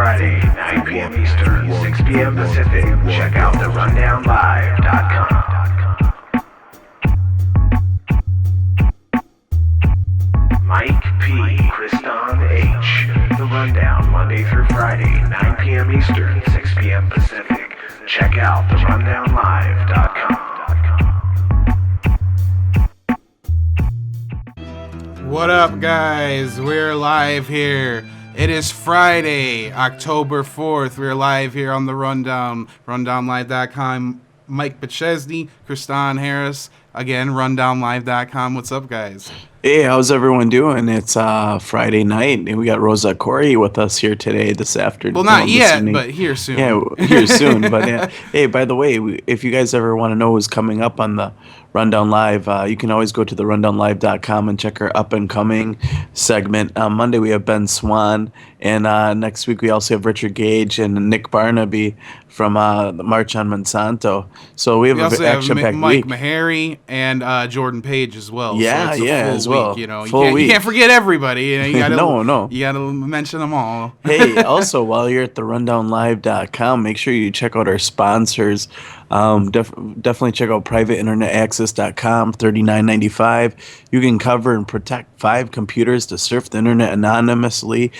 Friday, 9 p.m. Eastern, 6 p.m. Pacific. Check out therundownlive.com. Mike P. Kriston H. The Rundown, Monday through Friday, 9 p.m. Eastern, 6 p.m. Pacific. Check out therundownlive.com. What up, guys? We're live here. It is Friday, October 4th. We're live here on the Rundown, rundownlive.com. Mike Bechesney, Kristan Harris. Again, rundownlive.com. What's up, guys? Hey, how's everyone doing? It's Friday night, and we got Rosa Koire with us here today, this afternoon. Well, not yet, but here soon. Yeah, here soon. But yeah. Hey, by the way, if you guys ever want to know who's coming up on the Rundown Live, you can always go to therundownlive.com and check our up-and-coming segment. Monday, we have Ben Swan, and next week, we also have Richard Gage and Nick Barnaby from the March on Monsanto. So we have an action-packed Mike week. Maharry and Jordan Page as well. Yeah, so as well. You know, Full you can't forget everybody. You know, you gotta, No. You got to mention them all. Hey, also, while you're at therundownlive.com, make sure you check out our sponsors. Definitely check out privateinternetaccess.com, $39.95. You can cover and protect 5 computers to surf the internet anonymously.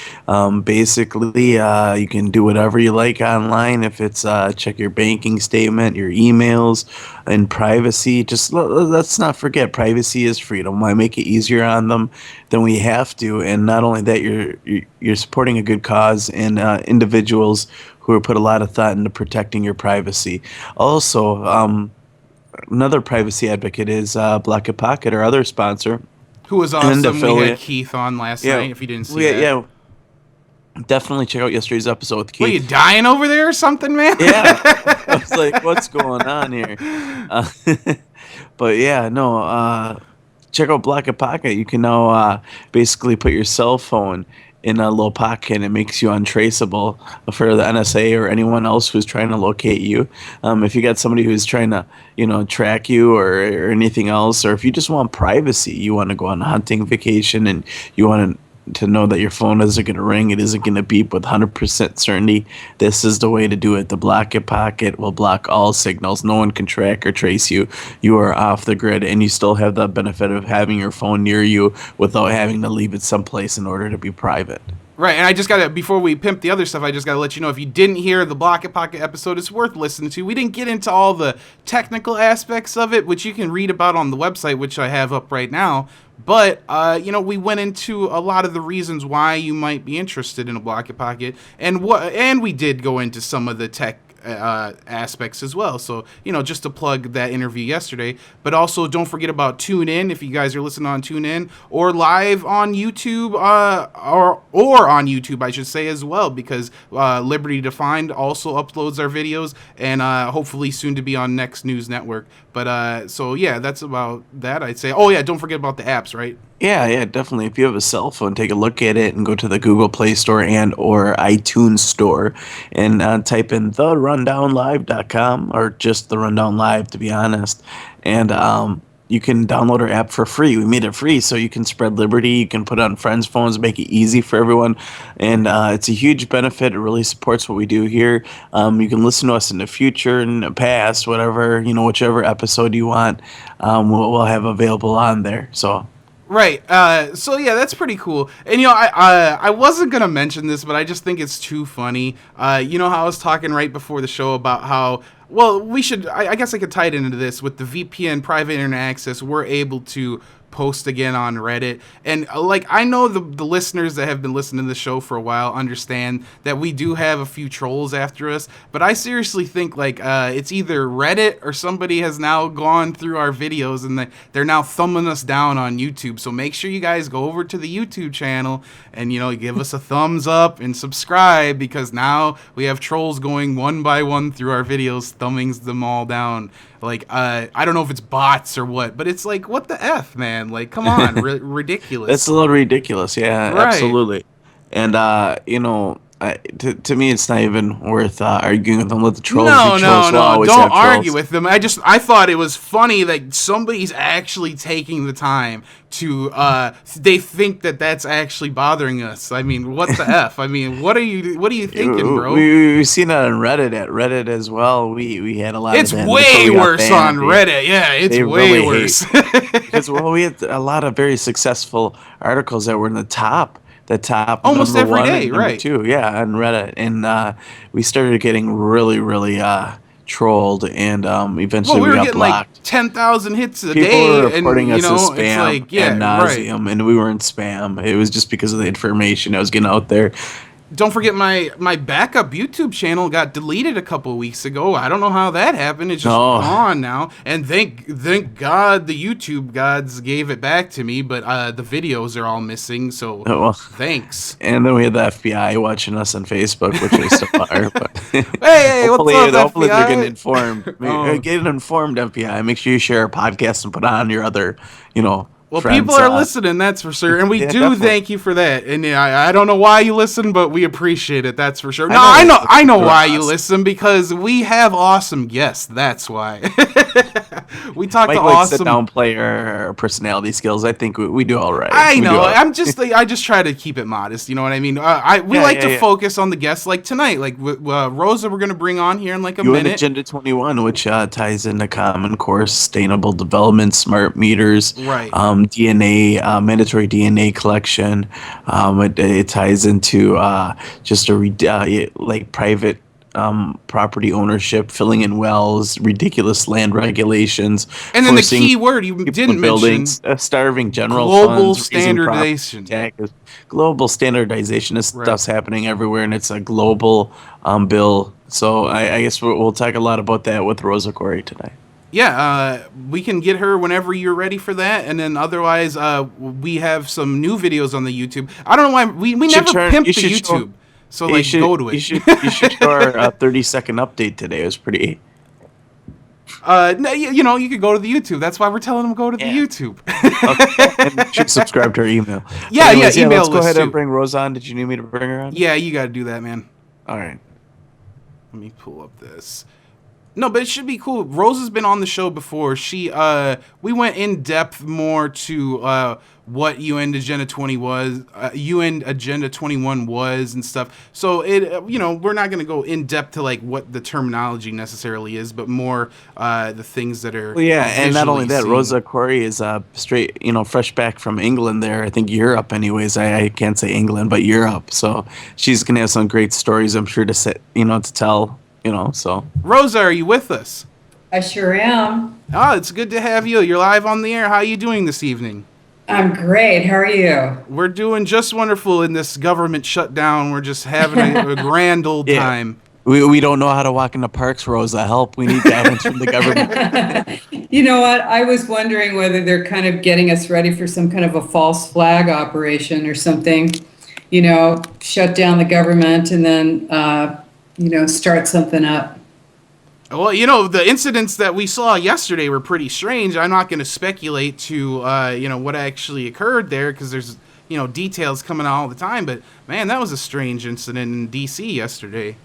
Basically, you can do whatever you like online. If it's check your banking statement, your emails, and privacy. Just let's not forget, privacy is freedom. Why make it easier on them than we have to? And not only that, you're supporting a good cause and individuals who have put a lot of thought into protecting your privacy. Also, another privacy advocate is Blocket Pocket, our other sponsor. Who was awesome. We had Keith on last night, if you didn't see that. Yeah, definitely check out yesterday's episode with Keith. Were you dying over there or something, man? Yeah. I was like, what's going on here? But yeah, no, check out Blocket Pocket. You can now basically put your cell phone in a little pocket, and it makes you untraceable for the NSA or anyone else who's trying to locate you. If you got somebody who's trying to, track you or anything else, or if you just want privacy, you want to go on a hunting vacation and you want to know that your phone isn't going to ring, it isn't going to beep with 100% certainty, this is the way to do it. The Blocket Pocket will block all signals. No one can track or trace you. You are off the grid, and you still have the benefit of having your phone near you without having to leave it someplace in order to be private. Right, and I just got to, before we pimp the other stuff, I just got to let you know, if you didn't hear the Blocket Pocket episode, it's worth listening to. We didn't get into all the technical aspects of it, which you can read about on the website, which I have up right now. But, we went into a lot of the reasons why you might be interested in a Blocket Pocket, and we did go into some of the tech aspects as well. So, just to plug that interview yesterday, but also don't forget about TuneIn if you guys are listening on TuneIn, or live on YouTube, or on YouTube, I should say, as well, because Liberty Defined also uploads our videos, and hopefully soon to be on Next News Network. But so yeah, that's about that, I'd say. Oh yeah, don't forget about the apps, right? Yeah, definitely. If you have a cell phone, take a look at it and go to the Google Play Store and or iTunes Store and type in therundownlive.com, or just The Rundown Live, to be honest. And you can download our app for free. We made it free so you can spread liberty. You can put it on friends' phones, make it easy for everyone. And it's a huge benefit. It really supports what we do here. You can listen to us in the future, in the past, whatever, whichever episode you want, we'll have available on there. So. Right. So yeah, that's pretty cool. And I wasn't gonna mention this, but I just think it's too funny. You know how I was talking right before the show about how, well, we should. I guess I could tie it into this with the VPN, private internet access. We're able to post again on Reddit, and I know the listeners that have been listening to the show for a while understand that we do have a few trolls after us, but I seriously think it's either Reddit or somebody has now gone through our videos and they're now thumbing us down on YouTube. So make sure you guys go over to the YouTube channel and give us a thumbs up and subscribe, because now we have trolls going one by one through our videos, thumbing them all down. I don't know if it's bots or what, but it's what the F, man? Come on, ridiculous. That's a little ridiculous, yeah, right. Absolutely. And, to me, it's not even worth arguing with them. Let the trolls No, be no, trolls. We'll no. always Don't have trolls. argue with them. I thought it was funny that somebody's actually taking the time to. They think that that's actually bothering us. I mean, what the f? I mean, what are you thinking, bro? We've seen that on Reddit. At Reddit as well, we had a lot It's of that. way worse on Reddit. Yeah, it's They way really worse. because we had a lot of very successful articles that were in the top. The top Almost number every one day, and number right. two, yeah, on Reddit, and we started getting really trolled, and eventually Well, we we were got getting blocked. like 10,000 hits a People day, were reporting and us as it's spam like, yeah, and right. nauseum, and we were in spam. It was just because of the information that was getting out there. Don't forget my backup YouTube channel got deleted a couple of weeks ago. I don't know how that happened. It's just gone now. And thank God the YouTube gods gave it back to me, but the videos are all missing, so thanks. And then we had the FBI watching us on Facebook, which is so far. But hey, hopefully, what's up, hopefully FBI? they're getting informed. Get informed, FBI. Make sure you share our podcast and put on your other, Well, friends, people are listening, that's for sure, and we do definitely. thank you for that. And I don't know why you listen, but we appreciate it. That's for sure. No, I know why you listen, because we have awesome guests. That's why. We talk Mike to likes awesome. to downplay our personality skills. I think we do all right. I We do know. all right. I just try to keep it modest. You know what I mean? We like to focus on the guests, like tonight. Like Rosa, we're gonna bring on here in like a You and minute. Agenda 21, which ties into Common Core, sustainable development, smart meters, Right. DNA, mandatory DNA collection. It ties into just like private property ownership, filling in wells, ridiculous land regulations, And then the key word you didn't mention: starving general global funds, raising property standardization. taxes. Global standardization. This Right. stuff's happening everywhere, and it's a global bill. So I guess we'll talk a lot about that with Rosa Koire tonight. Yeah, we can get her whenever you're ready for that, and then otherwise, we have some new videos on the YouTube. I don't know why we never pimp the YouTube. So like, go to it. You should show our 30-second update today. It was pretty. No, you could go to the YouTube. That's why we're telling them to go to the YouTube. Okay. And you should subscribe to our email. Yeah, email let's go list ahead too. and bring Rosa on. Did you need me to bring her on? Yeah, you got to do that, man. All right. Let me pull up this. No, but it should be cool. Rosa's been on the show before. We went in depth more to what UN Agenda 20 was, UN Agenda 21 was, and stuff. So we're not gonna go in depth to like what the terminology necessarily is, but more the things that are. Well, yeah, and not only that, seen. Rosa Koire is straight, fresh back from England. There, I think Europe, anyways. I can't say England, but Europe. So she's gonna have some great stories, I'm sure, to tell. So Rosa, are you with us? I sure am. Oh, it's good to have you. You're live on the air. How are you doing this evening? I'm great. How are you? We're doing just wonderful in this government shutdown. We're just having a grand old time. We don't know how to walk into parks, Rosa. Help. We need guidance from the government. You know what? I was wondering whether they're kind of getting us ready for some kind of a false flag operation or something. Shut down the government and then start something up. Well, the incidents that we saw yesterday were pretty strange. I'm not going to speculate to, what actually occurred there, because there's, details coming out all the time. But, man, that was a strange incident in D.C. yesterday.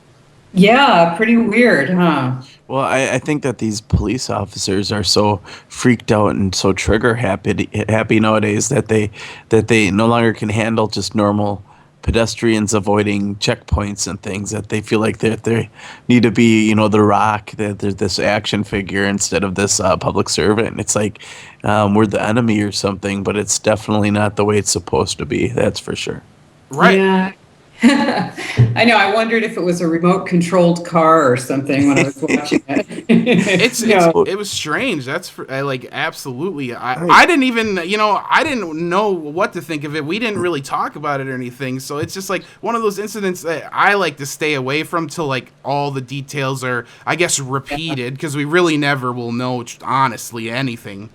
Yeah, pretty weird, huh? Well, I think that these police officers are so freaked out and so trigger happy nowadays that they no longer can handle just normal pedestrians avoiding checkpoints and things, that they feel like they need to be, the Rock, that they're this action figure instead of this public servant. It's like we're the enemy or something, but it's definitely not the way it's supposed to be. That's for sure. Right. Yeah. I know. I wondered if it was a remote controlled car or something when I was watching it. It was strange. That's absolutely. I didn't even, I didn't know what to think of it. We didn't really talk about it or anything. So it's just like one of those incidents that I like to stay away from till like all the details are, I guess, repeated, because we really never will know honestly anything.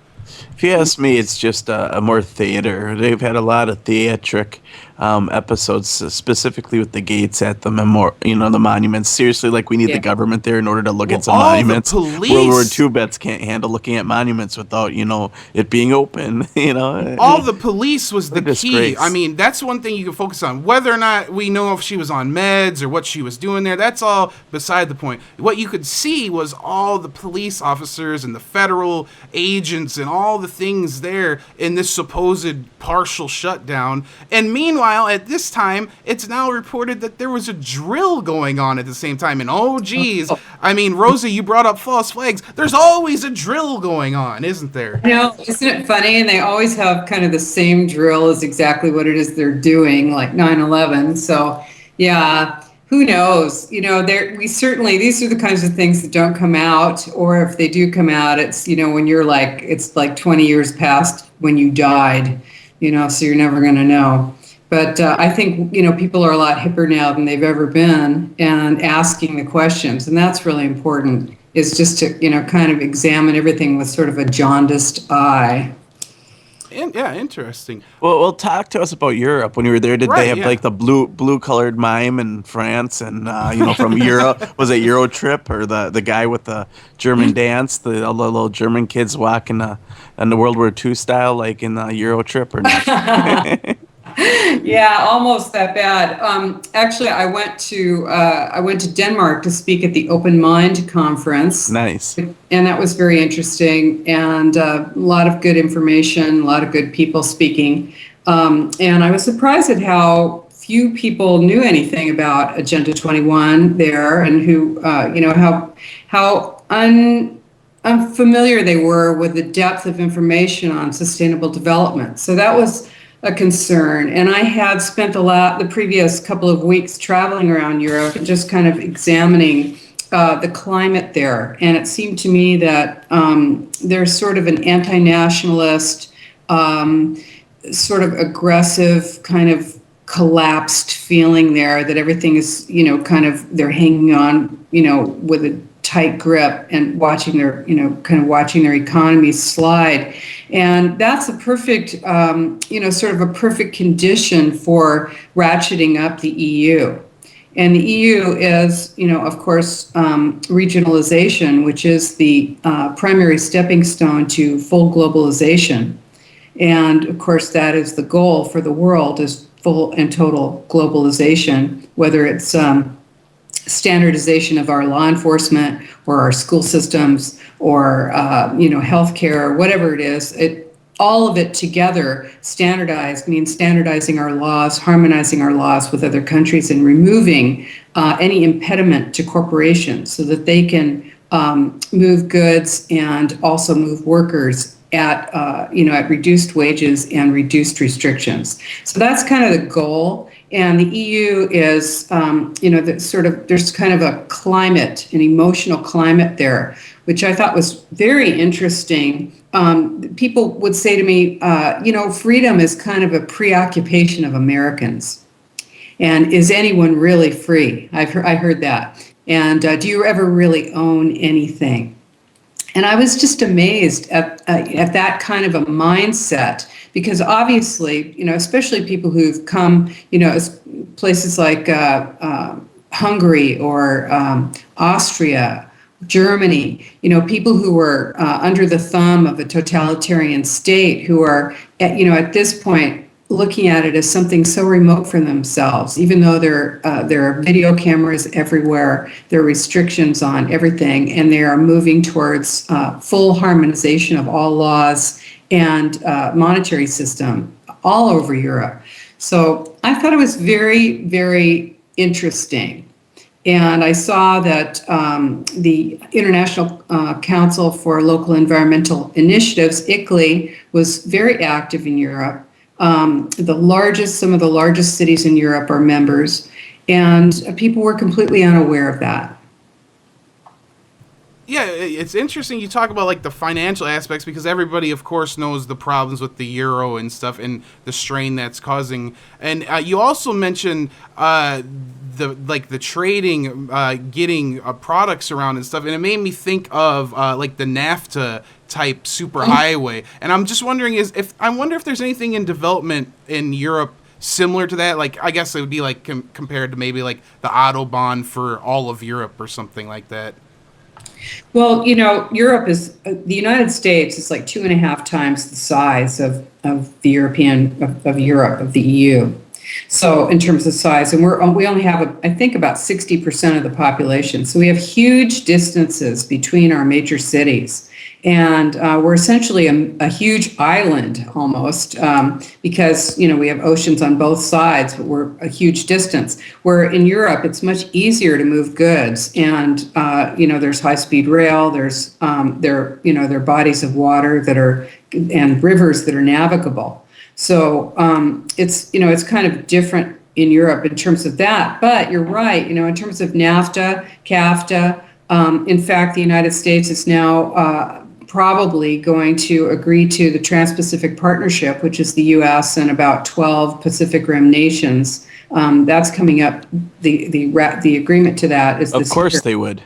If you ask me, it's just a more theater. They've had a lot of theatric episodes, specifically with the gates at the the monuments. Seriously, like we need the government there in order to look at some monuments. World War II vets can't handle looking at monuments without it being open. All the police was the key. Disgrace. I mean, that's one thing you can focus on. Whether or not we know if she was on meds or what she was doing there, that's all beside the point. What you could see was all the police officers and the federal agents and all the things there in this supposed partial shutdown. And meanwhile, at this time, it's now reported that there was a drill going on at the same time. And oh, geez, I mean, Rosa, you brought up false flags. There's always a drill going on, isn't there? Isn't it funny? And they always have kind of the same drill as exactly what it is they're doing, like 9/11. So, yeah, who knows? We certainly, these are the kinds of things that don't come out, or if they do come out, it's, when you're like, it's like 20 years past when you died, so you're never going to know. But I think, people are a lot hipper now than they've ever been and asking the questions. And that's really important, is just to, kind of examine everything with sort of a jaundiced eye. Yeah, interesting. Well, talk to us about Europe. When you were there, did they have like the blue colored mime in France and from Europe? Was it Euro Trip or the guy with the German dance, all the little German kids walking in the World War II style, like in the Euro Trip or not? Yeah, almost that bad. Actually, I went to Denmark to speak at the Open Mind conference. Nice. And that was very interesting, and a lot of good information, a lot of good people speaking. And I was surprised at how few people knew anything about Agenda 21 there, and who, how unfamiliar they were with the depth of information on sustainable development. So that was a concern. And I had spent the previous couple of weeks traveling around Europe and just kind of examining the climate there. And it seemed to me that there's sort of an anti-nationalist, sort of aggressive, kind of collapsed feeling there, that everything is, kind of, they're hanging on, with a tight grip and watching their, kind of watching their economies slide. And that's a perfect, sort of a perfect condition for ratcheting up the EU. And the EU is, of course, regionalization, which is the primary stepping stone to full globalization. And of course, that is the goal for the world, is full and total globalization, whether it's standardization of our law enforcement or our school systems or healthcare or whatever it is. All of it together, standardized, means standardizing our laws, harmonizing our laws with other countries, and removing any impediment to corporations so that they can move goods and also move workers at reduced wages and reduced restrictions. So that's kind of the goal. And the EU is, there's kind of a climate, an emotional climate there, which I thought was very interesting. People would say to me, freedom is kind of a preoccupation of Americans. And is anyone really free? I heard that. And do you ever really own anything? And I was just amazed at that kind of a mindset, because obviously, especially people who've come, places like Hungary or Austria, Germany, people who were under the thumb of a totalitarian state, who are, at this point, looking at it as something so remote from themselves, even though there are video cameras everywhere, there are restrictions on everything, and they are moving towards full harmonization of all laws and monetary system all over Europe. So I thought it was very, very interesting. And I saw that the International Council for Local Environmental Initiatives, ICLEI, was very active in Europe. Some of the largest cities in Europe are members, and people were completely unaware of that. Yeah, it's interesting you talk about like the financial aspects, because everybody, of course, knows the problems with the euro and stuff and the strain that's causing. And you also mentioned the trading, getting products around and stuff, and it made me think of like the NAFTA type superhighway. And I'm just wondering if there's anything in development in Europe similar to that? Like, I guess it would be like compared to maybe like the Autobahn for all of Europe or something like that. Well, Europe is the United States is like 2.5 times the size of the of Europe, of the EU. So in terms of size, and we only have I think about 60% of the population. So we have huge distances between our major cities. And we're essentially a huge island almost, because we have oceans on both sides, but we're a huge distance. Where in Europe, it's much easier to move goods, and there's high-speed rail, there's there are bodies of water and rivers that are navigable. So it's kind of different in Europe in terms of that. But you're right, in terms of NAFTA, CAFTA. In fact, the United States is now probably going to agree to the Trans-Pacific Partnership, which is the U.S. and about 12 Pacific Rim nations. That's coming up. The agreement to that is this year. Of course they would.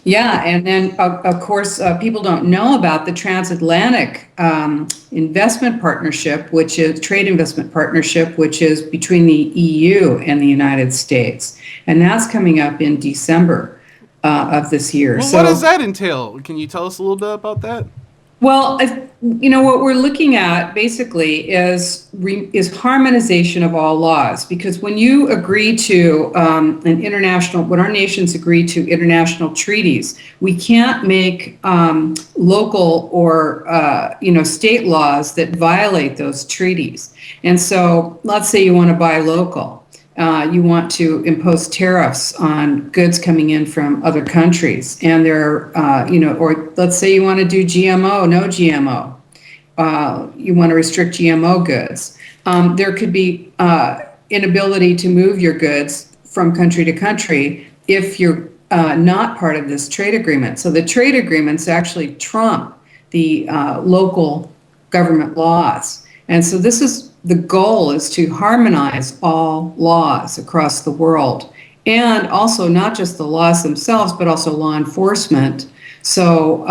Yeah, and then of course people don't know about the Transatlantic Investment Partnership, which is Trade Investment Partnership, which is between the EU and the United States, and that's coming up in December of this year. Well, what does that entail? Can you tell us a little bit about that? Well, what we're looking at basically is harmonization of all laws, because when you agree to when our nations agree to international treaties, we can't make local or state laws that violate those treaties. And so, let's say you want to buy local. You want to impose tariffs on goods coming in from other countries, and or let's say you want to do GMO, no GMO. You want to restrict GMO goods. There could be inability to move your goods from country to country if you're not part of this trade agreement. So the trade agreements actually trump the local government laws. And so the goal is to harmonize all laws across the world, and also not just the laws themselves, but also law enforcement. So,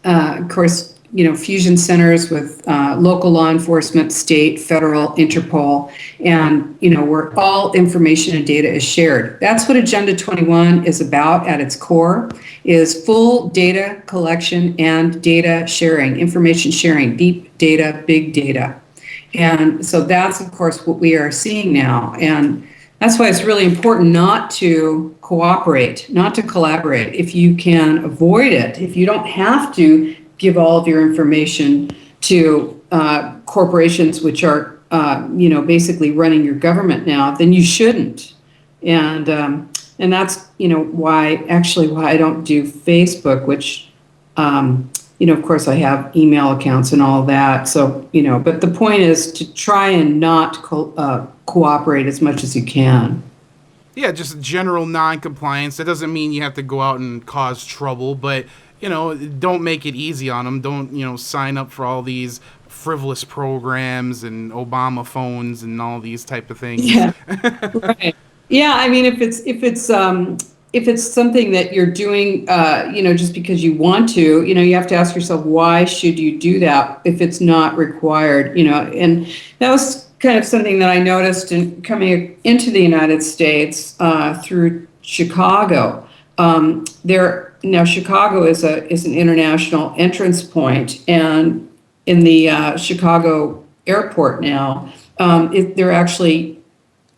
of course, fusion centers with local law enforcement, state, federal, Interpol, and, where all information and data is shared. That's what Agenda 21 is about at its core, is full data collection and data sharing, information sharing, deep data, big data. And so that's, of course, what we are seeing now. And that's why it's really important not to cooperate, not to collaborate. If you can avoid it, if you don't have to give all of your information to corporations which are, basically running your government now, then you shouldn't. And that's, why I don't do Facebook, which, of course, I have email accounts and all that. So, but the point is to try and not cooperate as much as you can. Yeah, just general non-compliance. That doesn't mean you have to go out and cause trouble, but, don't make it easy on them. Don't, sign up for all these frivolous programs and Obama phones and all these type of things. Yeah, right. Yeah, I mean, if it's something that you're doing, just because you want to, you have to ask yourself, why should you do that if it's not required, and that was kind of something that I noticed in coming into the United States through Chicago. Now Chicago is an international entrance point, and in the Chicago airport now, they're actually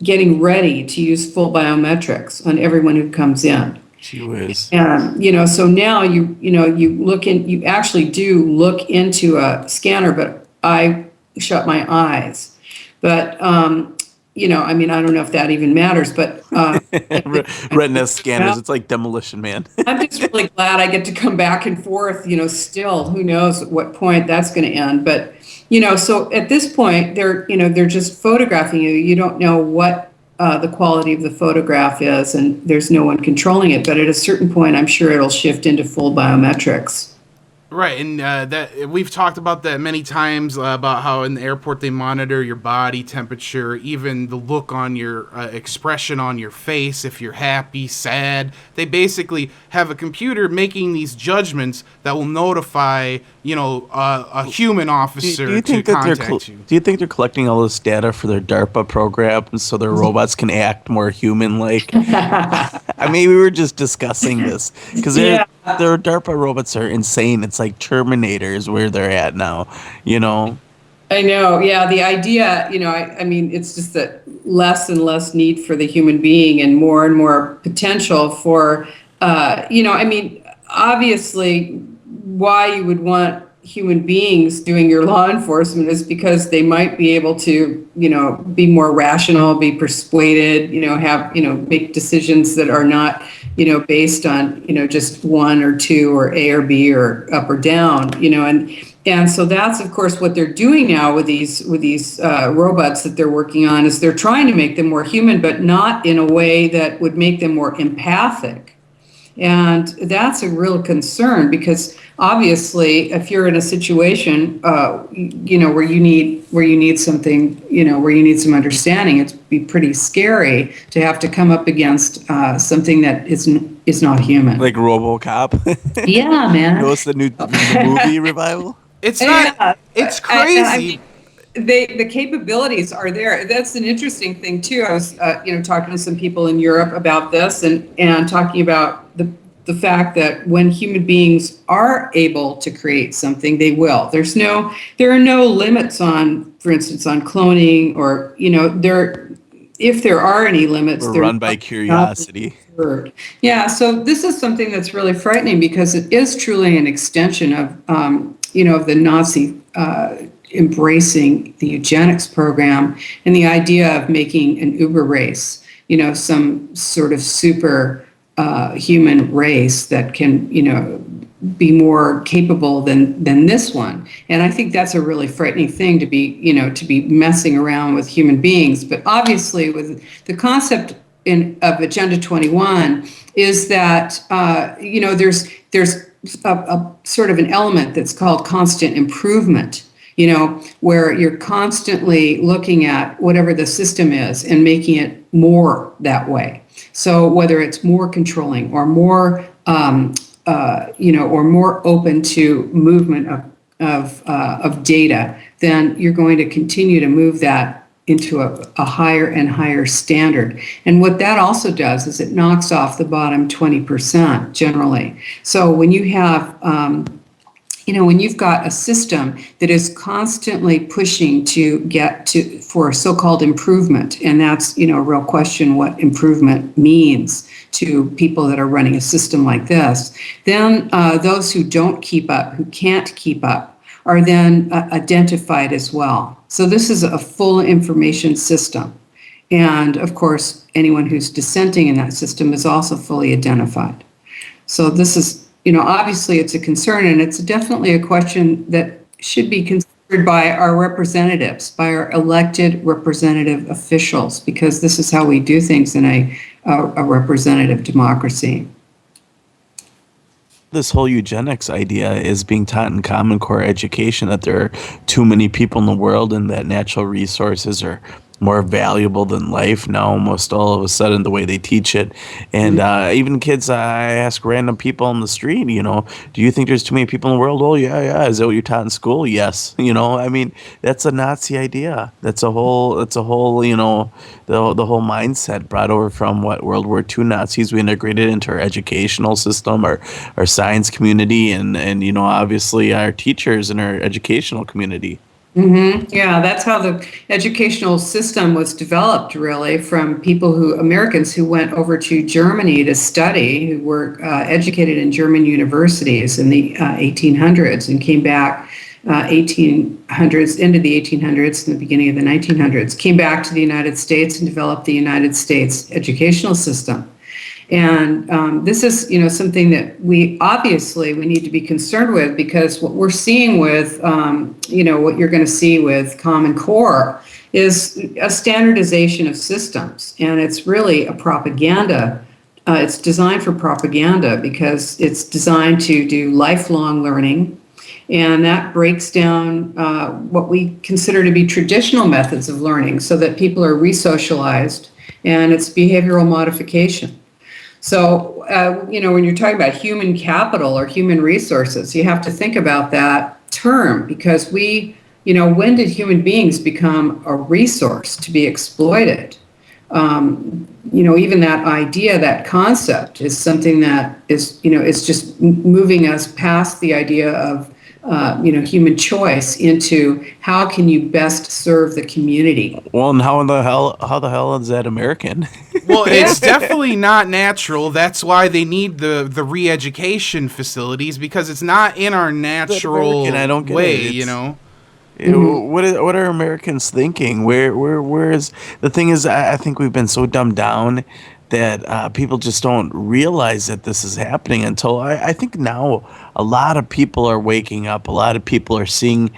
getting ready to use full biometrics on everyone who comes in. Gee whiz. And, so now you actually do look into a scanner, but I shut my eyes. But, I mean, I don't know if that even matters, but. Retina scanners, it's like Demolition Man. I'm just really glad I get to come back and forth, still, who knows at what point that's going to end. But, so at this point, they're just photographing you. You don't know what the quality of the photograph is, and there's no one controlling it. But at a certain point, I'm sure it'll shift into full biometrics. Right, and that we've talked about that many times about how in the airport they monitor your body temperature, even the look on your expression on your face, if you're happy, sad. They basically have a computer making these judgments that will notify a human officer to contact you. Do you think they're collecting all this data for their DARPA program so their robots can act more human-like? I mean, we were just discussing this because their DARPA robots are insane. It's like Terminators where they're at now, I know. Yeah. The idea, I mean, it's just that less and less need for the human being and more potential for, I mean, obviously why you would want human beings doing your law enforcement is because they might be able to, be more rational, be persuaded, have, make decisions that are not, based on, just one or two or A or B or up or down, and so that's of course what they're doing now with these robots that they're working on is they're trying to make them more human, but not in a way that would make them more empathic. And that's a real concern because obviously, if you're in a situation, where you need something, where you need some understanding, it'd be pretty scary to have to come up against something that is not human. Like RoboCop. Yeah, man. What's the movie revival? It's not. Yeah, it's crazy. I mean, the capabilities are there. That's an interesting thing too. I was, talking to some people in Europe about this and talking about the fact that when human beings are able to create something, they will. There are no limits on, for instance, on cloning or, if there are any limits, they're run by curiosity. Yeah. So this is something that's really frightening because it is truly an extension of, of the Nazi embracing the eugenics program and the idea of making an Uber race, some sort of super human race that can, be more capable than this one. And I think that's a really frightening thing to be messing around with human beings. But obviously with the concept of Agenda 21 is that, there's a sort of an element that's called constant improvement, where you're constantly looking at whatever the system is and making it more that way. So whether it's more controlling or more, or more open to movement of data, then you're going to continue to move that into a higher and higher standard. And what that also does is it knocks off the bottom 20% generally. So when you have, when you've got a system that is constantly pushing to get for so-called improvement, and that's, a real question what improvement means to people that are running a system like this, then those who don't keep up, who can't keep up, are then identified as well. So this is a full information system. And of course, anyone who's dissenting in that system is also fully identified. So this is, obviously it's a concern, and it's definitely a question that should be considered by our representatives, by our elected representative officials, because this is how we do things in a representative democracy. This whole eugenics idea is being taught in Common Core education, that there are too many people in the world and that natural resources are more valuable than life now, almost all of a sudden, the way they teach it. And even kids, I ask random people on the street, do you think there's too many people in the world? Oh, yeah. Is that what you're taught in school? Yes. I mean, that's a Nazi idea. That's a whole, the whole mindset brought over from World War II Nazis. We integrated into our educational system, our science community, and obviously our teachers and our educational community. Mm-hmm. Yeah, that's how the educational system was developed, really, from Americans who went over to Germany to study, who were educated in German universities in the 1800s and came back 1800s, into the 1800s and the beginning of the 1900s, came back to the United States and developed the United States educational system. And this is, something that we need to be concerned with, because what we're seeing with, what you're going to see with Common Core is a standardization of systems. And it's really a propaganda. It's designed for propaganda because it's designed to do lifelong learning. And that breaks down what we consider to be traditional methods of learning so that people are re-socialized, and it's behavioral modification. So, when you're talking about human capital or human resources, you have to think about that term because when did human beings become a resource to be exploited? Even that idea, that concept is something that is just moving us past the idea of, human choice into how can you best serve the community. Well, and how the hell is that American? Well, it's definitely not natural. That's why they need the re-education facilities because it's not in our natural American? I don't get way, it. you know. What are Americans thinking? Where is the thing is? I think we've been so dumbed down that people just don't realize that this is happening until I think now a lot of people are waking up. A lot of people are seeing,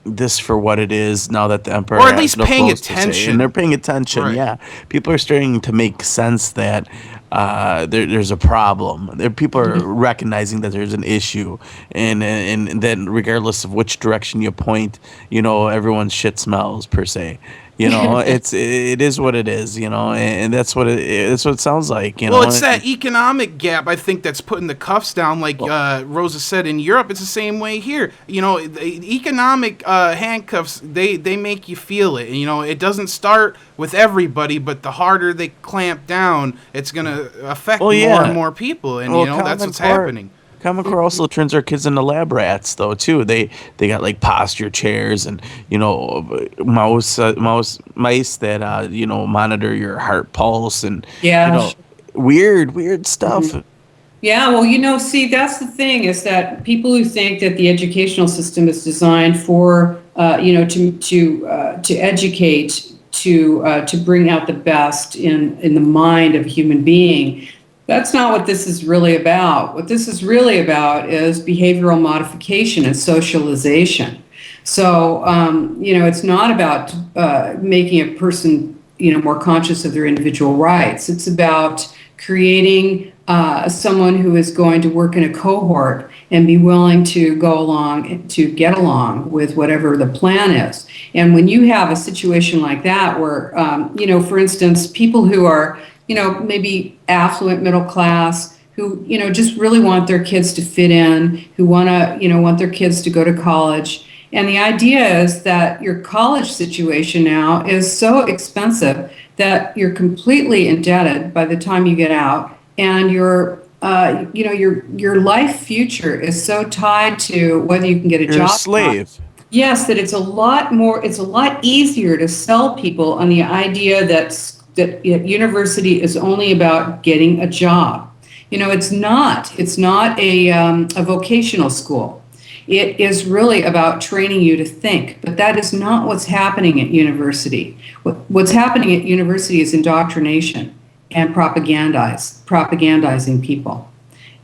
this for what it is now that the emperor Or at has least no paying clothes to say, attention. and they're paying attention. Right. Yeah, people are starting to make sense that there's a problem. People are recognizing that there's an issue, and then regardless of which direction you point, everyone's shit smells per se. It is what it is. And that's what it sounds like. Well, it's that economic gap, I think, that's putting the cuffs down. Like Rosa said, in Europe, it's the same way here. The economic handcuffs, they make you feel it. It doesn't start with everybody, but the harder they clamp down, it's going to affect more and more people. And, that's what's happening. Common Core also turns our kids into lab rats, though, too. They got like posture chairs and mice that monitor your heart pulse and weird stuff. Mm-hmm. Yeah, well, see, that's the thing is that people who think that the educational system is designed for to educate to bring out the best in the mind of a human being. That's not what this is really about. What this is really about is behavioral modification and socialization. So, it's not about making a person, more conscious of their individual rights. It's about creating someone who is going to work in a cohort and be willing to go along, to get along with whatever the plan is. And when you have a situation like that where, for instance, people who are maybe affluent middle class who, just really want their kids to fit in, who want their kids to go to college. And the idea is that your college situation now is so expensive that you're completely indebted by the time you get out. And your life future is so tied to whether you can get a job. You're a slave. Yes, that it's a lot easier to sell people on the idea that university is only about getting a job. It's not a vocational school. It is really about training you to think, but that is not what's happening at university. What's happening at university is indoctrination and propagandizing people.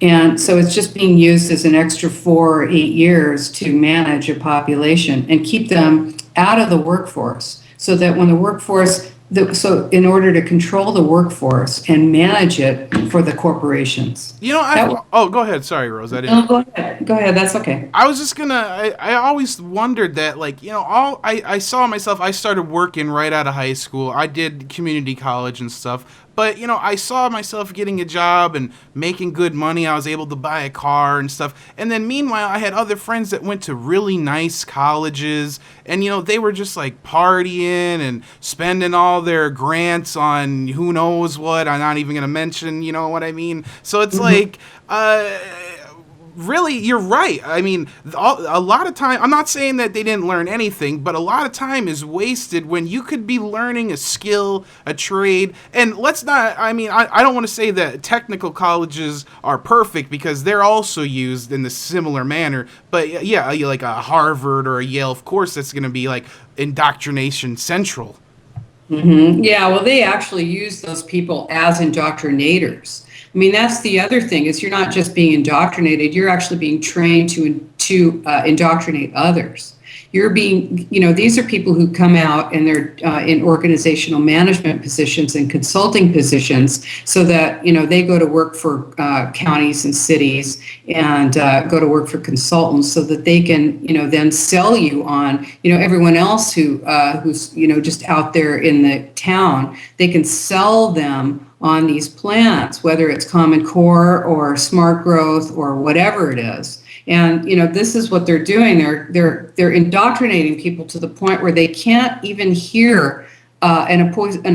And so it's just being used as an extra 4 or 8 years to manage a population and keep them out of the workforce so that when the workforce so in order to control the workforce and manage it for the corporations. Go ahead. Sorry, Rose. I didn't. No, go ahead. That's okay. I was just I always wondered that, I saw myself, I started working right out of high school. I did community college and stuff. But, I saw myself getting a job and making good money. I was able to buy a car and stuff. And then meanwhile, I had other friends that went to really nice colleges. And, they were just like partying and spending all their grants on who knows what. I'm not even going to mention, you know what I mean? So it's really, you're right. I mean, a lot of time, I'm not saying that they didn't learn anything, but a lot of time is wasted when you could be learning a skill, a trade. And I don't want to say that technical colleges are perfect because they're also used in the similar manner. But yeah, like a Harvard or a Yale, of course, that's going to be like indoctrination central. Mm-hmm. Yeah, well, they actually use those people as indoctrinators. I mean, that's the other thing is you're not just being indoctrinated, you're actually being trained to indoctrinate others. You're being, these are people who come out and they're in organizational management positions and consulting positions so that, they go to work for counties and cities and go to work for consultants so that they can, then sell you on, everyone else who's, just out there in the town. They can sell them on these plans, whether it's Common Core or Smart Growth or whatever it is. And this is what they're doing. They're indoctrinating people to the point where they can't even hear an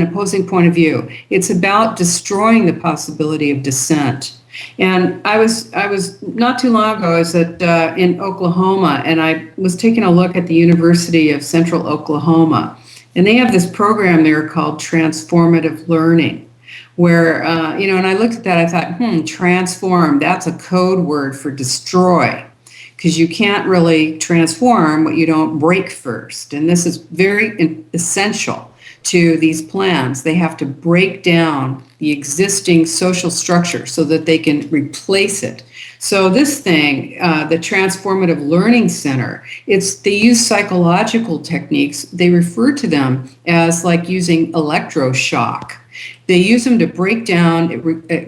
opposing point of view. It's about destroying the possibility of dissent. And I was not too long ago, I was in Oklahoma, and I was taking a look at the University of Central Oklahoma, and they have this program there called Transformative Learning, where, and I looked at that, I thought, transform, that's a code word for destroy, because you can't really transform what you don't break first. And this is very essential to these plans. They have to break down the existing social structure so that they can replace it. So this thing, the Transformative Learning Center, they use psychological techniques. They refer to them as like using electroshock. They use them to break down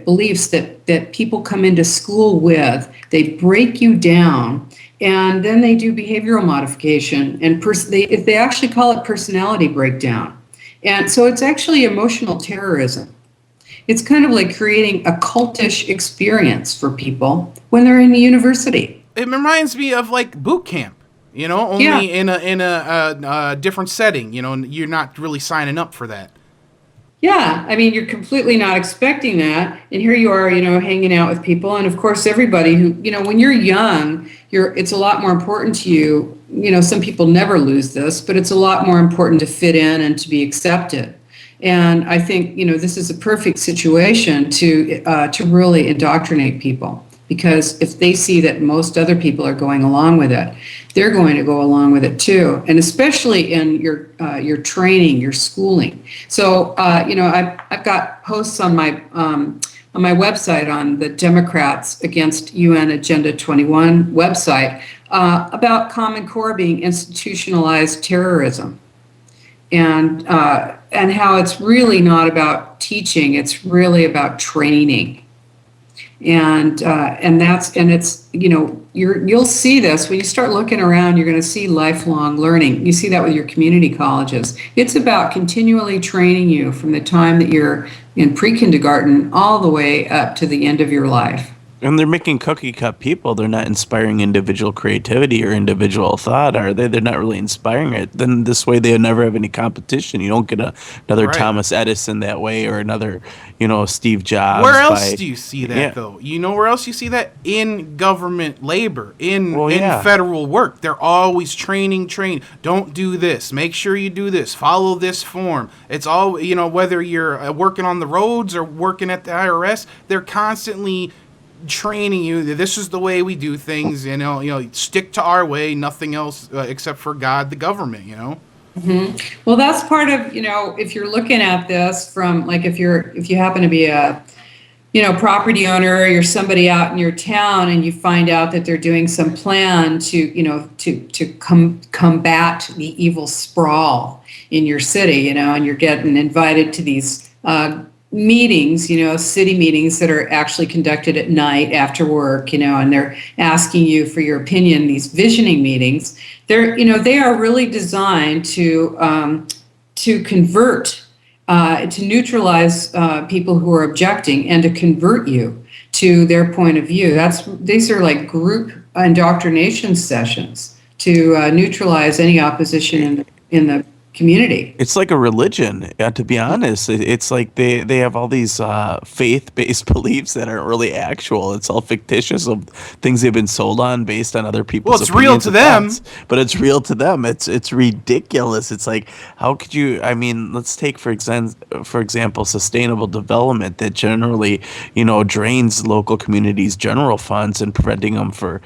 beliefs that people come into school with. They break you down, and then they do behavioral modification. And they actually call it personality breakdown. And so it's actually emotional terrorism. It's kind of like creating a cultish experience for people when they're in the university. It reminds me of like boot camp, only in a different setting. You're not really signing up for that. Yeah, I mean, you're completely not expecting that, and here you are, hanging out with people, and of course, everybody who, when you're young, it's a lot more important to you. Some people never lose this, but it's a lot more important to fit in and to be accepted. And I think, this is a perfect situation to really indoctrinate people, because if they see that most other people are going along with it, they're going to go along with it too, and especially in your training, your schooling. So, I've got posts on my website on the Democrats Against UN Agenda 21 website about Common Core being institutionalized terrorism, and how it's really not about teaching; it's really about training. And it's you'll see this when you start looking around. You're going to see lifelong learning. You see that with your community colleges. It's about continually training you from the time that you're in pre-kindergarten all the way up to the end of your life. And they're making cookie cut people. They're not inspiring individual creativity or individual thought, are they? They're not really inspiring it. Then this way they'll never have any competition. You don't get another Right. Thomas Edison that way, or another, Steve Jobs. Where else do you see that, though? Where else you see that? In government labor, in federal work. They're always training. Don't do this. Make sure you do this. Follow this form. It's all, whether you're working on the roads or working at the IRS, they're constantly training you. This is the way we do things. Stick to our way. Nothing else except for God, the government. Mm-hmm. Well, that's part of, if you're looking at this from, like, if you happen to be a, property owner, or you're somebody out in your town, and you find out that they're doing some plan to combat the evil sprawl in your city, and you're getting invited to these meetings, city meetings that are actually conducted at night after work, and they're asking you for your opinion. These visioning meetings, they are really designed to convert, to neutralize people who are objecting, and to convert you to their point of view. These are like group indoctrination sessions to neutralize any opposition in the community. It's like a religion, to be honest. It's like they have all these faith-based beliefs that aren't really actual. It's all fictitious of things they've been sold on based on other people's Well, it's real to them. But it's real to them. It's ridiculous. It's like, how could you, let's take, for example, sustainable development that generally, drains local communities' general funds and preventing them for,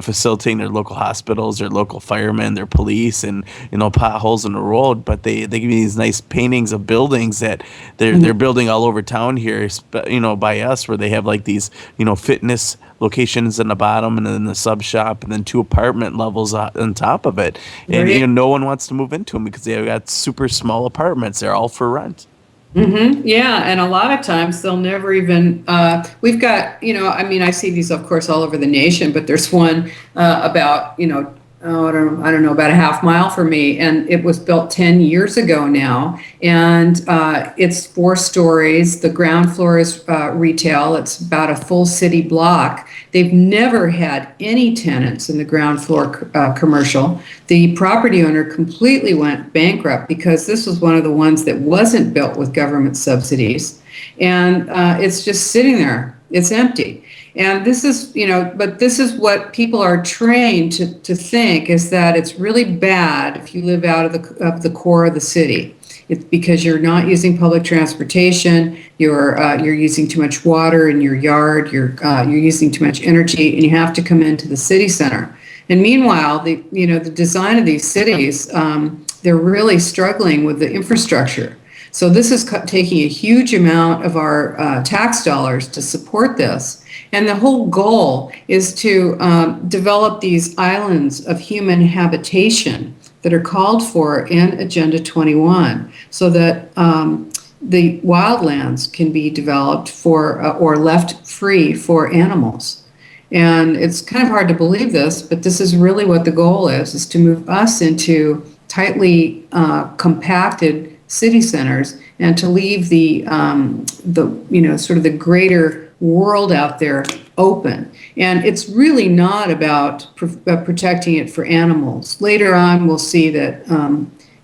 facilitating their local hospitals, their local firemen, their police, and, potholes in the road. But they give you these nice paintings of buildings that they're building all over town here, by us, where they have like these, fitness locations in the bottom, and then the sub shop, and then 2 apartment levels on top of it. And Right. no one wants to move into them because they've got super small apartments. They're all for rent. Mm-hmm. Yeah, and a lot of times they'll never even. We've got, I see these, of course, all over the nation, but there's one about, I don't know, about a half mile from me, and it was built 10 years ago now. And it's 4 stories. The ground floor is retail. It's about a full city block. They've never had any tenants in the ground floor commercial. The property owner completely went bankrupt because this was one of the ones that wasn't built with government subsidies. And it's just sitting there. It's empty. And this is, but this is what people are trained to think, is that it's really bad if you live out of the core of the city. It's because you're not using public transportation, you're using too much water in your yard, you're using too much energy, and you have to come into the city center. And meanwhile, the design of these cities, they're really struggling with the infrastructure. So this is taking a huge amount of our tax dollars to support this. And the whole goal is to develop these islands of human habitation that are called for in Agenda 21, so that the wildlands can be developed for or left free for animals. And it's kind of hard to believe this, but this is really what the goal is to move us into tightly compacted city centers, and to leave the sort of the greater world out there open. And it's really not about protecting it for animals. Later on, we'll see that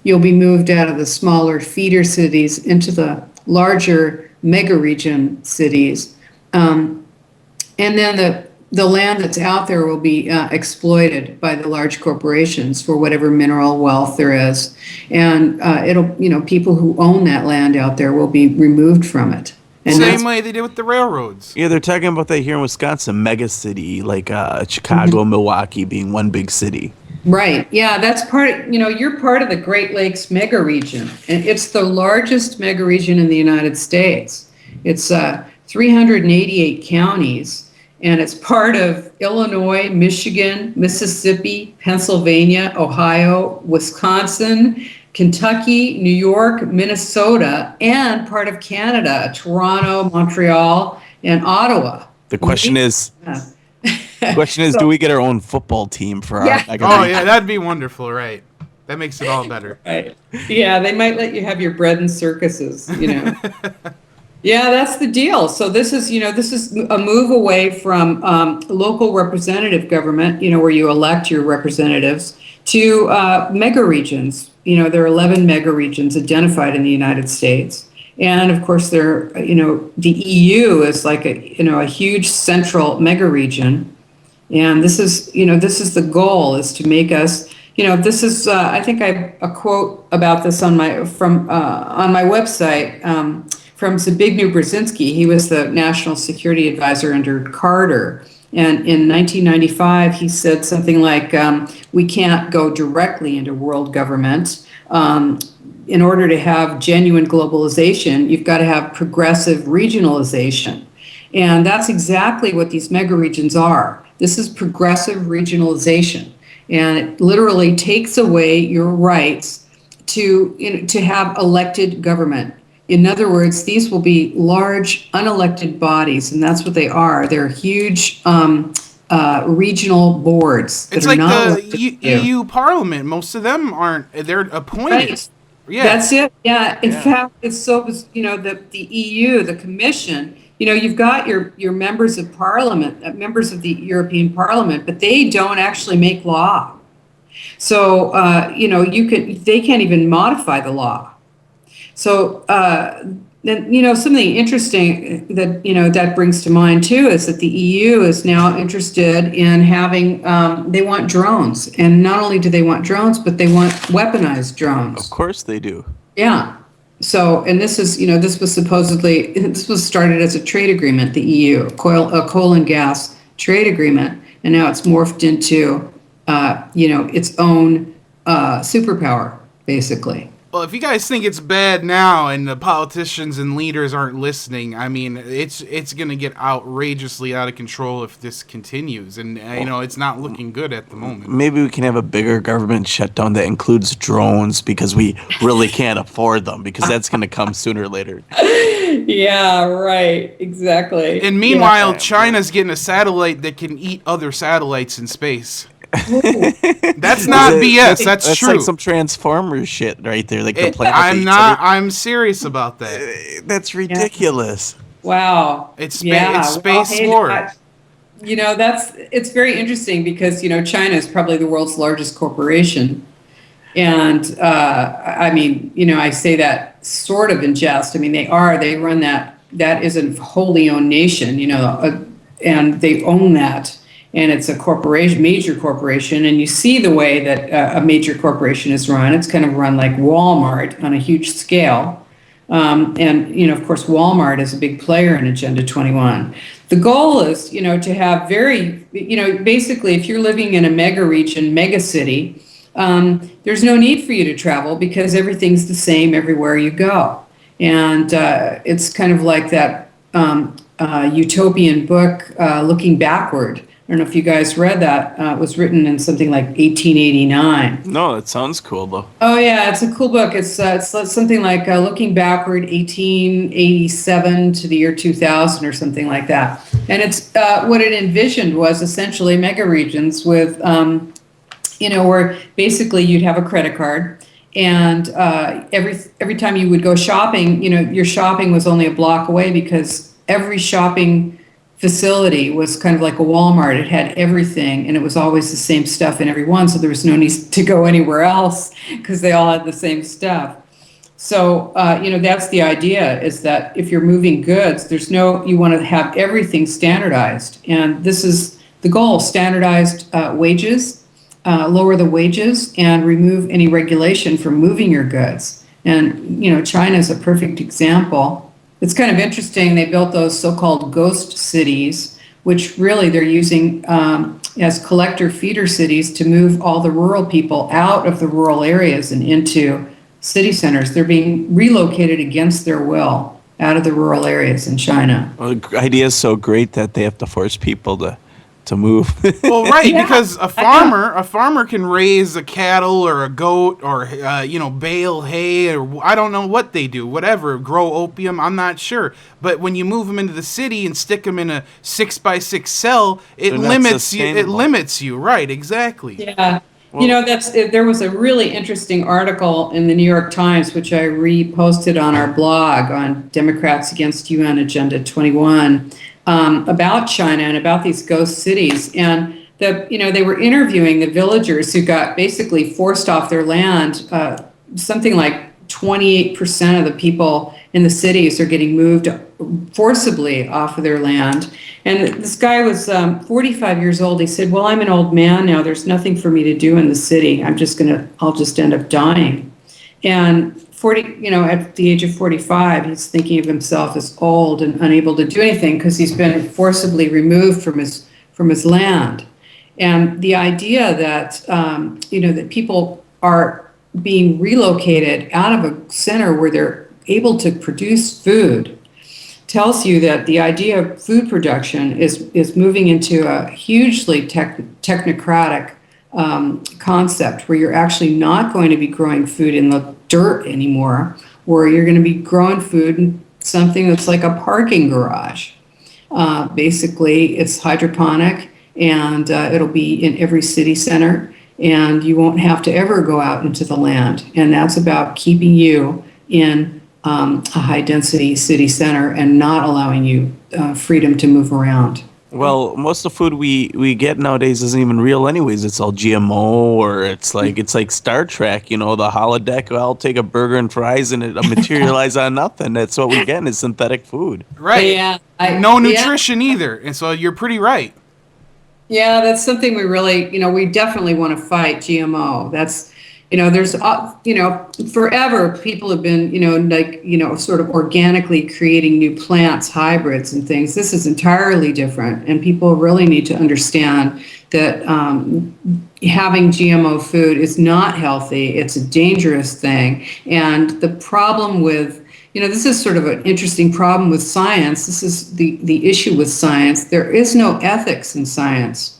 you'll be moved out of the smaller feeder cities into the larger mega region cities, and then the land that's out there will be exploited by the large corporations for whatever mineral wealth there is. And people who own that land out there will be removed from it. And same way they did with the railroads. Yeah, they're talking about that here in Wisconsin, mega city, like Chicago, Milwaukee being one big city. Right. Yeah, that's you're part of the Great Lakes mega region. And it's the largest mega region in the United States. It's 388 counties. And it's part of Illinois, Michigan, Mississippi, Pennsylvania, Ohio, Wisconsin, Kentucky, New York, Minnesota, and part of Canada, Toronto, Montreal, and Ottawa. The question is, do we get our own football team for our? Oh yeah, that'd be wonderful, right? That makes it all better. Right. Yeah, they might let you have your bread and circuses, Yeah, that's the deal. So this is a move away from local representative government, where you elect your representatives, to mega regions. There are 11 mega regions identified in the United States. And of course, the EU is like a huge central mega region. And this is the goal, is to make us, this is, I think I have a quote about this on my website, from Zbigniew Brzezinski. He was the national security advisor under Carter. And in 1995, he said something like, we can't go directly into world government. In order to have genuine globalization, you've got to have progressive regionalization. And that's exactly what these mega regions are. This is progressive regionalization. And it literally takes away your rights to have elected government. In other words, these will be large unelected bodies, and that's what they are. They're huge regional boards. It's like the EU Parliament. Most of them aren't. They're appointed. Right. Yeah, that's it. Yeah. In fact, it's so the EU, the Commission. You've got your members of Parliament, members of the European Parliament, but they don't actually make law. So they can't even modify the law. So then, something interesting that, that brings to mind too, is that the EU is now interested in having, they want drones. And not only do they want drones, but they want weaponized drones. Of course they do. Yeah. So, and this is, this was started as a trade agreement, the EU, a coal and gas trade agreement. And now it's morphed into, its own superpower, basically. Well, if you guys think it's bad now and the politicians and leaders aren't listening, I mean, it's going to get outrageously out of control if this continues. And, it's not looking good at the moment. Maybe we can have a bigger government shutdown that includes drones, because we really can't afford them, because that's going to come sooner or later. Yeah, right. Exactly. And meanwhile, China's getting a satellite that can eat other satellites in space. Ooh. That's not BS. That's That's true. like some Transformers shit right there. Like the It- planet. I'm eats not. I'm serious about that. That's ridiculous. Wow. It's Yeah. Well, space hey, war. it's very interesting because, China is probably the world's largest corporation. And I mean, I say that sort of in jest. I mean, they run that is a wholly owned nation, and they own that. And it's a corporation, major corporation. And you see the way that a major corporation is run. It's kind of run like Walmart on a huge scale. And, of course, Walmart is a big player in Agenda 21. The goal is, to have basically, if you're living in a mega region, mega city, there's no need for you to travel because everything's the same everywhere you go. And it's kind of like that utopian book, Looking Backward. I don't know if you guys read that. It was written in something like 1889. No, it sounds cool though. Oh yeah, it's a cool book. It's something like Looking Backward, 1887 to the year 2000 or something like that. And it's what it envisioned was essentially mega regions with, where basically you'd have a credit card, and every time you would go shopping, your shopping was only a block away because every shopping facility was kind of like a Walmart. It had everything, and it was always the same stuff in every one, so there was no need to go anywhere else because they all had the same stuff. So, that's the idea, is that if you're moving goods, you want to have everything standardized. And this is the goal: standardized wages, lower the wages, and remove any regulation from moving your goods. And, China is a perfect example. It's kind of interesting. They built those so-called ghost cities, which really they're using as collector feeder cities to move all the rural people out of the rural areas and into city centers. They're being relocated against their will out of the rural areas in China. Well, the idea is so great that they have to force people to move. Well, right, Yeah. because a farmer can raise a cattle or a goat or bale hay, or I don't know what they do, whatever, grow opium, I'm not sure. But when you move them into the city and stick them in a 6x6 cell, it They're not limits you. It sustainable. limits you, right? Exactly. Yeah. There was a really interesting article in the New York Times, which I reposted on our blog on Democrats Against UN Agenda 21, about China and about these ghost cities. And they were interviewing the villagers who got basically forced off their land. Something like 28% of the people in the cities are getting moved forcibly off of their land. And this guy was 45 years old. He said, "Well, I'm an old man now. There's nothing for me to do in the city. I'll just end up dying." And at the age of 45, he's thinking of himself as old and unable to do anything because he's been forcibly removed from his land. And the idea that that people are being relocated out of a center where they're able to produce food tells you that the idea of food production is moving into a hugely technocratic concept where you're actually not going to be growing food in the dirt anymore, where you're going to be growing food in something that's like a parking garage. Basically, it's hydroponic, and it'll be in every city center, and you won't have to ever go out into the land. And that's about keeping you in a high-density city center and not allowing you freedom to move around. Well, most of the food we get nowadays isn't even real anyways. It's all GMO, or it's like Star Trek, the holodeck. I'll take a burger and fries and it'll materialize on nothing. That's what we get is synthetic food. Right. Yeah. No nutrition either. And so you're pretty right. Yeah, that's something we really, we definitely want to fight GMO. That's, there's, forever people have been, sort of organically creating new plants, hybrids and things. This is entirely different. And people really need to understand that having GMO food is not healthy. It's a dangerous thing. And the problem with, this is sort of an interesting problem with science. This is the issue with science. There is no ethics in science,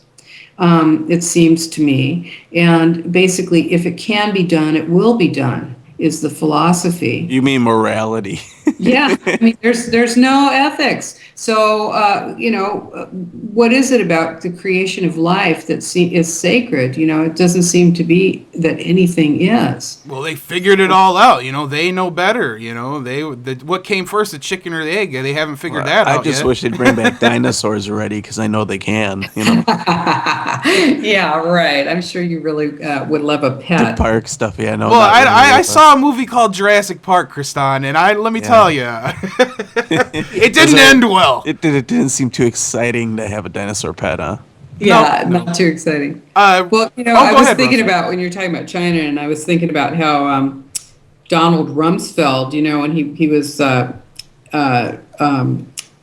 it seems to me. And basically, if it can be done, it will be done. is the philosophy. You mean morality? Yeah, I mean, there's no ethics. So, what is it about the creation of life that is sacred? It doesn't seem to be that anything is. Well, they figured it all out. They know better. What came first, the chicken or the egg? They haven't figured that out I just yet. wish they'd bring back dinosaurs already, because I know they can. Yeah, right. I'm sure you really would love a The pet. park stuff, yeah. No. Well, not really, I but- saw a movie called Jurassic Park, Kristan, and let me tell you, it didn't end well. It didn't seem too exciting to have a dinosaur pet, huh? Yeah, No. not too exciting. Well, Well, go I was ahead, thinking Rosa. about when you're talking about China, and I was thinking about how Donald Rumsfeld, when he was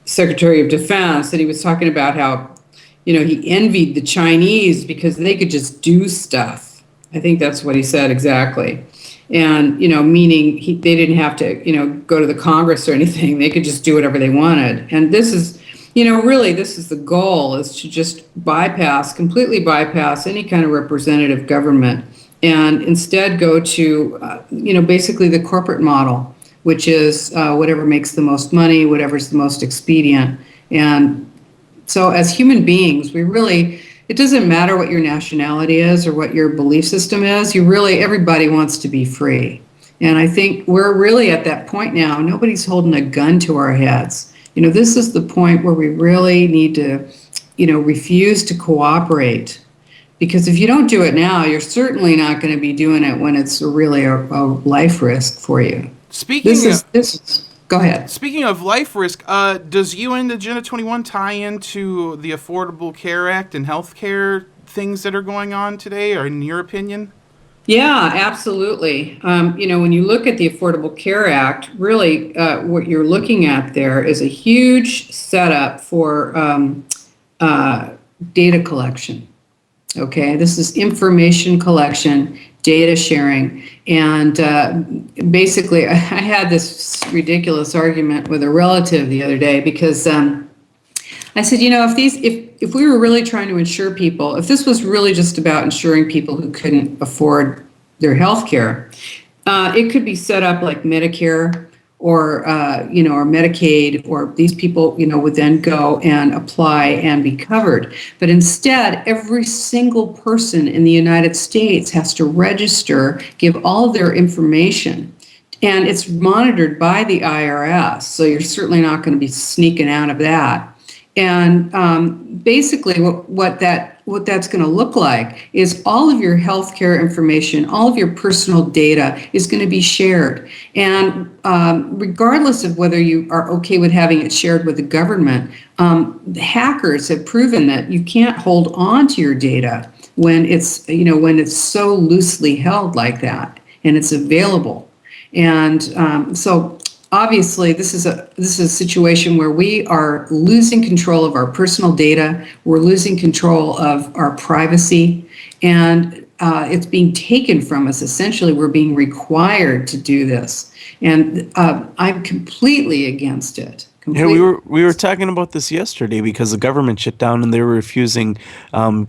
Secretary of Defense, and he was talking about how, he envied the Chinese because they could just do stuff. I think that's what he said exactly. And, meaning they didn't have to, go to the Congress or anything. They could just do whatever they wanted. And this is, really, this is the goal, is to just completely bypass any kind of representative government and instead go to, basically the corporate model, which is whatever makes the most money, whatever's the most expedient. And so as human beings, it doesn't matter what your nationality is or what your belief system is. Everybody wants to be free. And I think we're really at that point now. Nobody's holding a gun to our heads. This is the point where we really need to, refuse to cooperate. Because if you don't do it now, you're certainly not going to be doing it when it's really a life risk for you. Go ahead. Speaking of life risk, does you and Agenda 21 tie into the Affordable Care Act and healthcare things that are going on today, or in your opinion? Yeah, absolutely. When you look at the Affordable Care Act, really what you're looking at there is a huge setup for data collection. Okay, this is information collection, data sharing, and basically I had this ridiculous argument with a relative the other day because I said, if we were really trying to insure people, if this was really just about insuring people who couldn't afford their health care, it could be set up like Medicare or Medicaid, or these people, would then go and apply and be covered. But instead, every single person in the United States has to register, give all of their information, and it's monitored by the IRS. So you're certainly not going to be sneaking out of that. And basically what that's going to look like is all of your healthcare information, all of your personal data is going to be shared. And regardless of whether you are okay with having it shared with the government, the hackers have proven that you can't hold on to your data when it's so loosely held like that and it's available. And so obviously, this is a situation where we are losing control of our personal data. We're losing control of our privacy, and it's being taken from us. Essentially, we're being required to do this, and I'm completely against it. Yeah, we were talking about this yesterday because the government shut down and they were refusing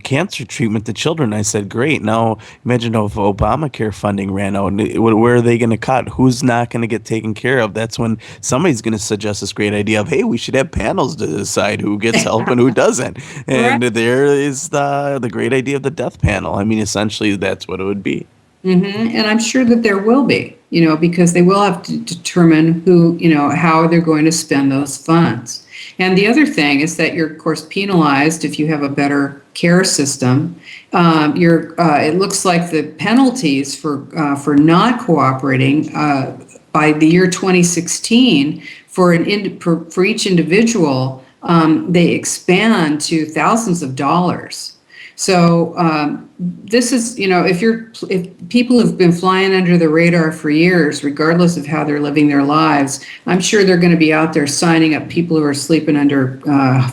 cancer treatment to children. I said, great. Now imagine if Obamacare funding ran out. Where are they going to cut? Who's not going to get taken care of? That's when somebody's going to suggest this great idea of, hey, we should have panels to decide who gets help and who doesn't. And there is the great idea of the death panel. I mean, essentially, that's what it would be. Mm-hmm. And I'm sure that there will be, because they will have to determine how they're going to spend those funds. And the other thing is that you're, of course, penalized if you have a better care system. It looks like the penalties for not cooperating by the year 2016 for each individual, they expand to thousands of dollars. So this is, if people have been flying under the radar for years, regardless of how they're living their lives, I'm sure they're going to be out there signing up people who are sleeping under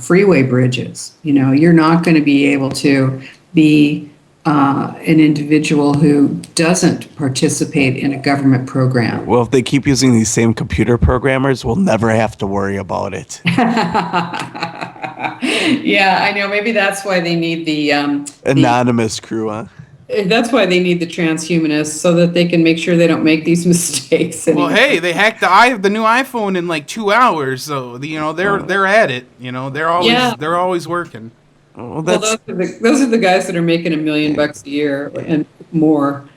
freeway bridges. You're not going to be able to be an individual who doesn't participate in a government program. Well, if they keep using these same computer programmers, we'll never have to worry about it. Yeah, I know. Maybe that's why they need the anonymous crew, huh? That's why they need the transhumanists, so that they can make sure they don't make these mistakes Well, anymore. hey, they hacked the new iPhone in like 2 hours, so they're at it. Yeah. They're always working. Well, Well, that's those are the guys that are making $1 million a year and more.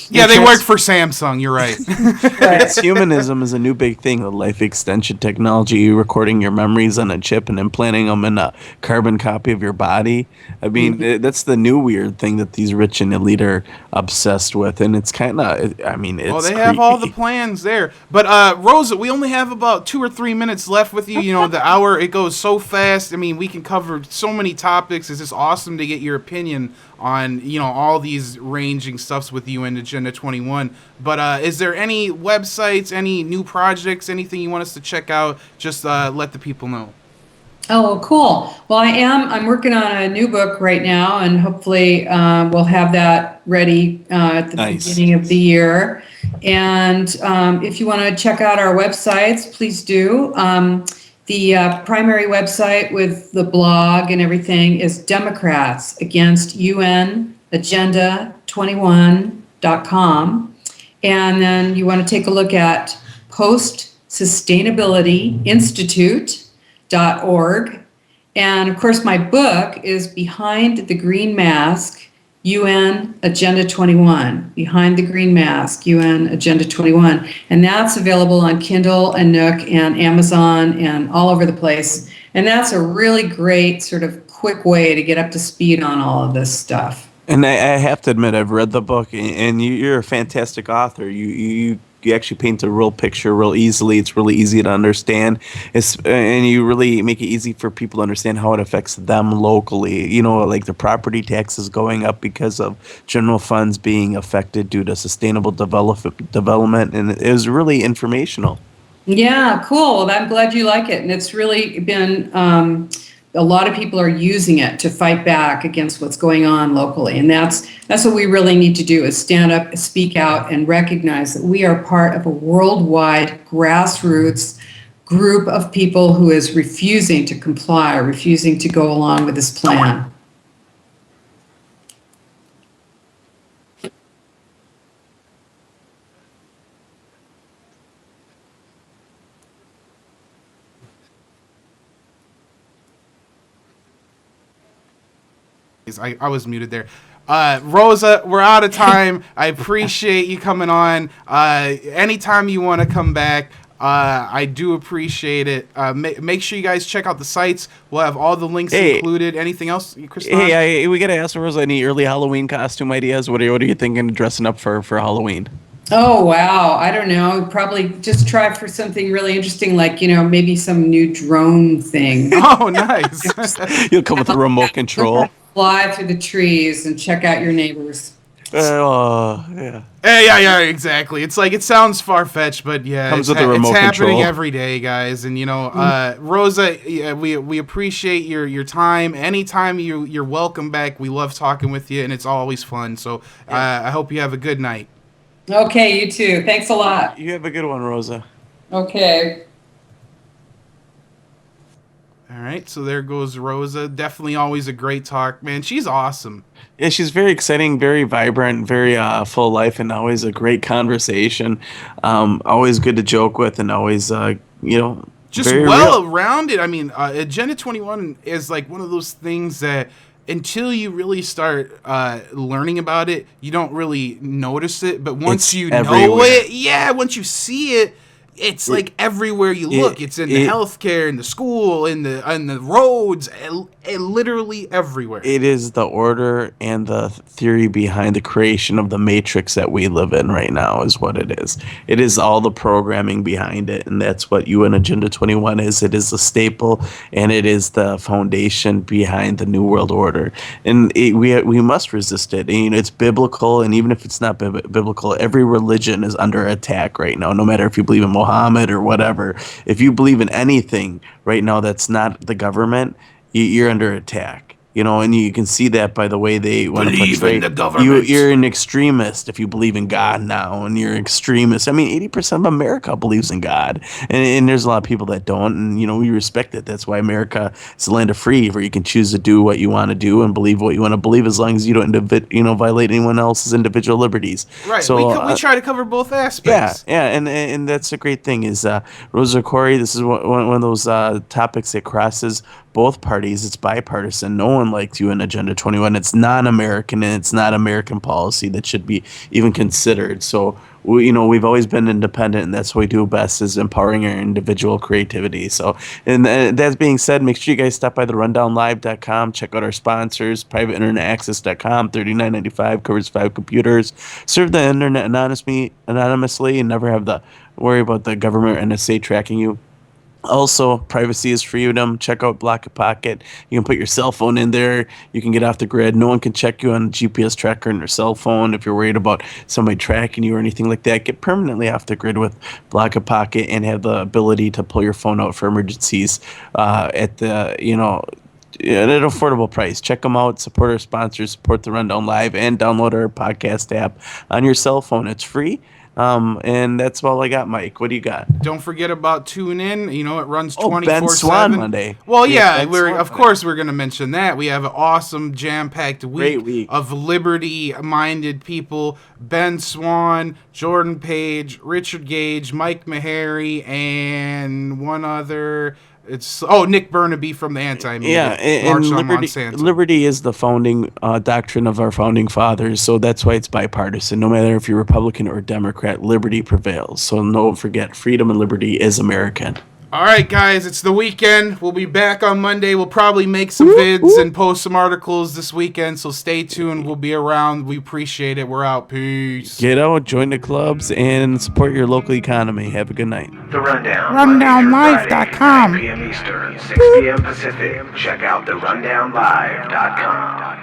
Yeah, they work for Samsung. You're right. Right. Transhumanism is a new big thing. The life extension technology, recording your memories on a chip and implanting them in a carbon copy of your body. I mean, that's the new weird thing that these rich and elite are obsessed with, and it's kind of. I mean, it's Well, they have all the creepy. plans there. But Rosa, we only have about 2 or 3 minutes left with you. The hour, it goes so fast. I mean, we can cover so many topics. It's just awesome to get your opinion on all these ranging stuffs with you and Agenda 21. But is there any websites, any new projects, anything you want us to check out? Just let the people know. Oh, cool. Well, I'm working on a new book right now, and hopefully we'll have that ready at the Nice. beginning of the year. And if you want to check out our websites, please do. The primary website with the blog and everything is Democrats Against UN Agenda 21.com. And then you want to take a look at postsustainabilityinstitute.org. And of course, my book is Behind the Green Mask, UN Agenda 21, Behind the Green Mask, UN Agenda 21. And that's available on Kindle and Nook and Amazon and all over the place. And that's a really great sort of quick way to get up to speed on all of this stuff. And I have to admit, I've read the book, and you're a fantastic author. You actually paint a real picture real easily. It's really easy to understand, and you really make it easy for people to understand how it affects them locally. Like the property taxes going up because of general funds being affected due to sustainable development, and it was really informational. Yeah, cool. Well, I'm glad you like it. And it's really been, a lot of people are using it to fight back against what's going on locally. And that's what we really need to do, is stand up, speak out, and recognize that we are part of a worldwide grassroots group of people who is refusing to comply, refusing to go along with this plan. I was muted there. Rosa, we're out of time. I appreciate you coming on. Anytime you want to come back, I do appreciate it. Make sure you guys check out the sites. We'll have all the links included. Anything else, Christine? Hey, we gotta ask Rosa any early Halloween costume ideas. What are you thinking of dressing up for Halloween? Oh, wow. I don't know. Probably just try for something really interesting, like, maybe some new drone thing. Oh, nice. You'll come with a remote control. Fly through the trees and check out your neighbors. Yeah. Yeah, exactly. It's like, it sounds far-fetched, but yeah, Comes with a remote it's happening control. every day, guys. And Rosa, we appreciate your time. Anytime you're welcome back. We love talking with you, and it's always fun. So I hope you have a good night. Okay, you too. Thanks a lot. You have a good one, Rosa. Okay. All right, so there goes Rosa. Definitely always a great talk, man. She's awesome. Yeah, she's very exciting, very vibrant, very full of life, and always a great conversation. Always good to joke with, and always Just very well real. rounded. I mean, Agenda 21 is like one of those things that until you really start learning about it, you don't really notice it. But once It's you know everywhere. it, once you see it, it's like everywhere you look. It's in the healthcare, in the school, in the roads, literally everywhere. It is the order and the theory behind the creation of the matrix that we live in right now is what it is. It is all the programming behind it, and that's what UN Agenda 21 is. It is the staple, and it is the foundation behind the New World Order. And we must resist it. And, it's biblical, and even if it's not biblical, every religion is under attack right now, no matter if you believe in Muhammad or whatever. If you believe in anything right now that's not the government, you're under attack. And you can see that by the way they want to Believe portray in the government. you're an extremist if you believe in God now, and you're an extremist. I mean, 80% of America believes in God, and there's a lot of people that don't, and we respect it. That's why America is a land of free, where you can choose to do what you want to do and believe what you want to believe, as long as you don't violate anyone else's individual liberties. Right. So we try to cover both yeah, aspects. and that's a great thing. Is Rosa Koire? This is one of those topics that crosses both parties. It's bipartisan. No one likes UN Agenda 21. It's non-American, and it's not American policy that should be even considered. So we've always been independent, and that's what we do best, is empowering our individual creativity. So, and that being said, make sure you guys stop by the rundownlive.com, check out our sponsors, privateinternetaccess.com, $39.95, covers 5 computers, serve the internet anonymously, and never have to worry about the government or NSA tracking you. Also, privacy is freedom. Check out Block a Pocket. You can put your cell phone in there. You can get off the grid. No one can check you on a GPS tracker on your cell phone. If you're worried about somebody tracking you or anything like that, get permanently off the grid with Block a Pocket and have the ability to pull your phone out for emergencies at an affordable price. Check them out. Support our sponsors. Support the Rundown Live, and download our podcast app on your cell phone. It's free. And that's all I got, Mike. What do you got? Don't forget about Tune In. It runs 24/7. Ben Swan Monday. Well, yeah, Ben of course we're going to mention that. We have an awesome jam-packed Great week of liberty-minded people. Ben Swan, Jordan Page, Richard Gage, Mike Meharry, and one other. It's Nick Burnaby from the Anti-Media. Yeah, and liberty is the founding doctrine of our founding fathers, so that's why it's bipartisan. No matter if you're Republican or Democrat, liberty prevails. So don't forget, freedom and liberty is American. All right, guys, it's the weekend. We'll be back on Monday. We'll probably make some vids and post some articles this weekend, so stay tuned. We'll be around. We appreciate it. We're out. Peace. Get out, join the clubs, and support your local economy. Have a good night. The Rundown. Rundownlive.com. 9 p.m. Eastern, 6 p.m. Pacific. Check out therundownlive.com.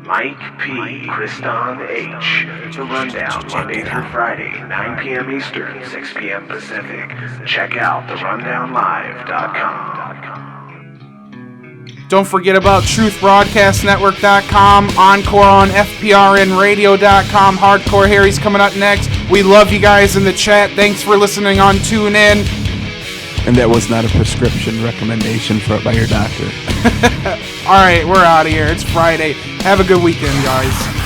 Mike P. Kriston H. The Rundown, Monday through Friday, 9 p.m. Eastern, 6 p.m. Pacific. Check out therundownlive.com. Don't forget about truthbroadcastnetwork.com, Encore on FPRNradio.com. Hardcore Harry's coming up next. We love you guys in the chat. Thanks for listening on Tune In. And that was not a prescription recommendation by your doctor. All right, we're out of here. It's Friday. Have a good weekend, guys.